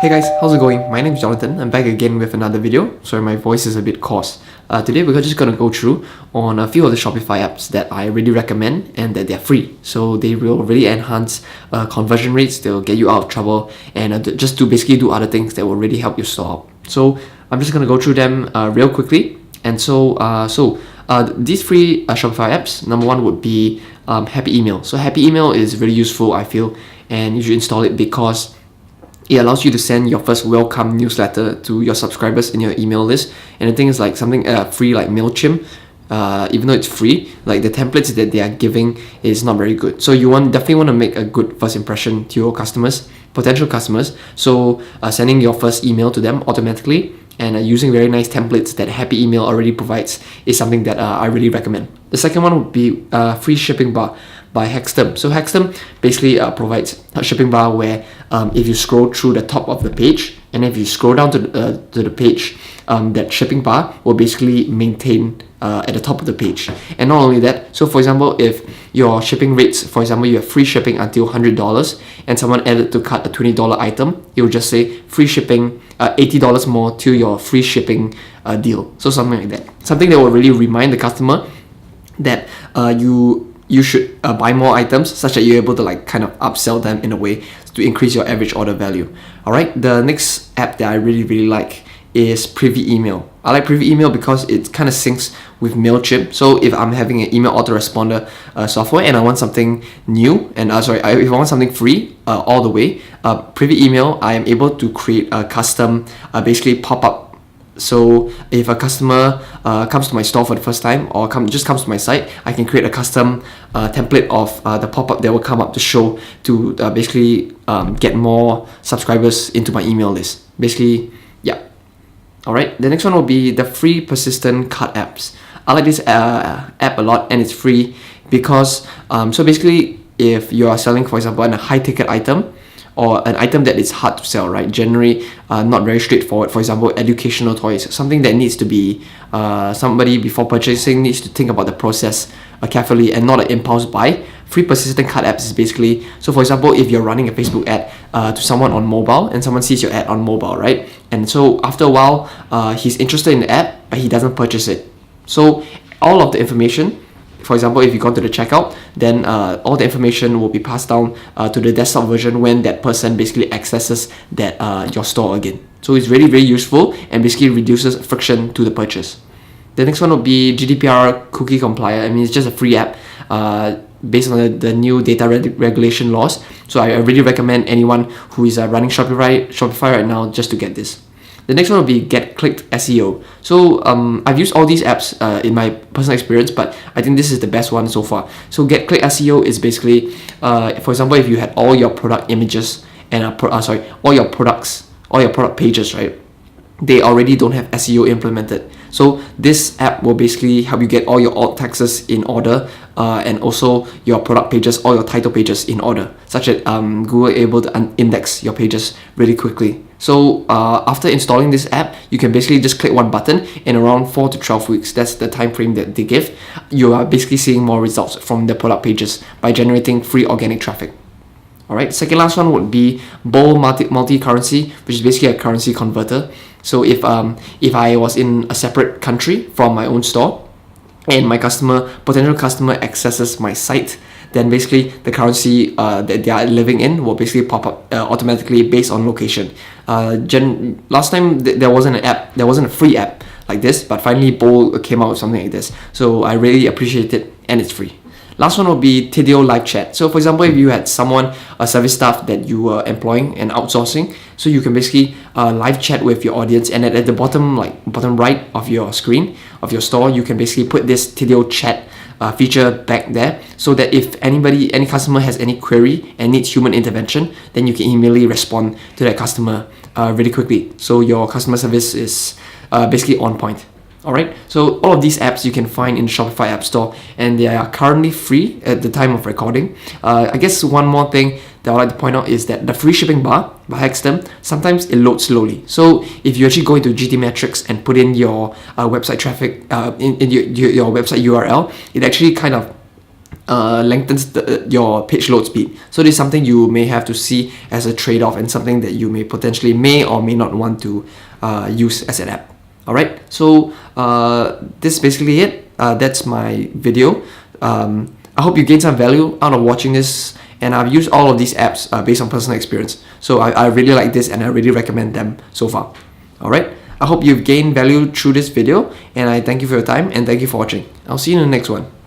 Hey guys, how's it going? My name is Jonathan. I'm back again with another video. Sorry, my voice is a bit coarse. Today we're just gonna go through on a few of the Shopify apps that I really recommend and that they're free. So they will really enhance conversion rates. They'll get you out of trouble and just to basically do other things that will really help your store out. So I'm just gonna go through them real quickly. And these free Shopify apps, number one would be Happy Email. So Happy Email is really useful, I feel, and you should install it because it allows you to send your first welcome newsletter to your subscribers in your email list. And the thing is, like, something free like MailChimp, even though it's free, like the templates that they are giving is not very good. So you definitely want to make a good first impression to your customers, potential customers. So sending your first email to them automatically and using very nice templates that Happy Email already provides is something that I really recommend. The second one would be Free Shipping Bar by Hexterm. So Hexterm basically provides a shipping bar where if you scroll through the top of the page and if you scroll down to the page, that shipping bar will basically maintain at the top of the page. And not only that, so for example, if your shipping rates, for example, you have free shipping until $100 and someone added to cart a $20 item, it will just say free shipping, $80 more to your free shipping deal. So something like that. Something that will really remind the customer that you should buy more items such that you're able to kind of upsell them in a way to increase your average order value. Alright, the next app that I really like is Privy Email. I like Privy Email because it kind of syncs with MailChimp. So if I'm having an email autoresponder software and I want something new, and if I want something free all the way, Privy Email, I am able to create a custom basically pop-up. So if a customer comes to my store for the first time or just comes to my site, I can create a custom template of the pop-up that will come up to show to basically get more subscribers into my email list. Basically, yeah. Alright, the next one will be the free persistent cart apps. I like this app a lot and it's free because so basically if you are selling, for example, a high ticket item or an item that is hard to sell, right? Generally, not very straightforward. For example, educational toys, something that needs to be somebody before purchasing needs to think about the process carefully and not an impulse buy. Free persistent cart apps is basically, so for example, if you're running a Facebook ad to someone on mobile and someone sees your ad on mobile, right? And so after a while, he's interested in the app, but he doesn't purchase it. So all of the information, for example, if you go to the checkout, then all the information will be passed down to the desktop version when that person basically accesses that your store again. So it's really, very useful and basically reduces friction to the purchase. The next one will be GDPR Cookie Complier. I mean, it's just a free app based on the new data regulation laws. So I really recommend anyone who is running Shopify right now just to get this. The next one will be GetClicked SEO. So I've used all these apps in my personal experience, but I think this is the best one so far. So GetClicked SEO is basically, for example, if you had all your product images and all your product pages, right? They already don't have SEO implemented. So this app will basically help you get all your alt taxes in order and also your product pages, all your title pages in order, such that Google is able to index your pages really quickly. So after installing this app, you can basically just click one button in around 4 to 12 weeks. That's the time frame that they give. You are basically seeing more results from the product pages by generating free organic traffic. Alright, second last one would be Bold Multi-Currency, which is basically a currency converter. So if I was in a separate country from my own store and my potential customer accesses my site, then basically the currency that they are living in will basically pop up automatically based on location. Last time there wasn't a free app like this, but finally Bold came out with something like this. So I really appreciate it and it's free. Last one will be Tidio Live Chat. So for example, if you had a service staff that you were employing and outsourcing, so you can basically live chat with your audience, and at the bottom right of your screen of your store, you can basically put this Tidio Chat feature back there, so that if any customer has any query and needs human intervention, then you can immediately respond to that customer really quickly. So your customer service is basically on point. Alright, so all of these apps you can find in the Shopify App Store, and they are currently free at the time of recording. I guess one more thing that I would like to point out is that the free shipping bar by Hexterm, sometimes it loads slowly. So if you actually go into GTmetrix and put in your website traffic in your website URL, it actually kind of lengthens your page load speed. So this is something you may have to see as a trade-off, and something that you may potentially may or may not want to use as an app. Alright, so this is basically it. That's my video. I hope you gained some value out of watching this, and I've used all of these apps based on personal experience. So I really like this, and I really recommend them so far. Alright, I hope you've gained value through this video, and I thank you for your time, and thank you for watching. I'll see you in the next one.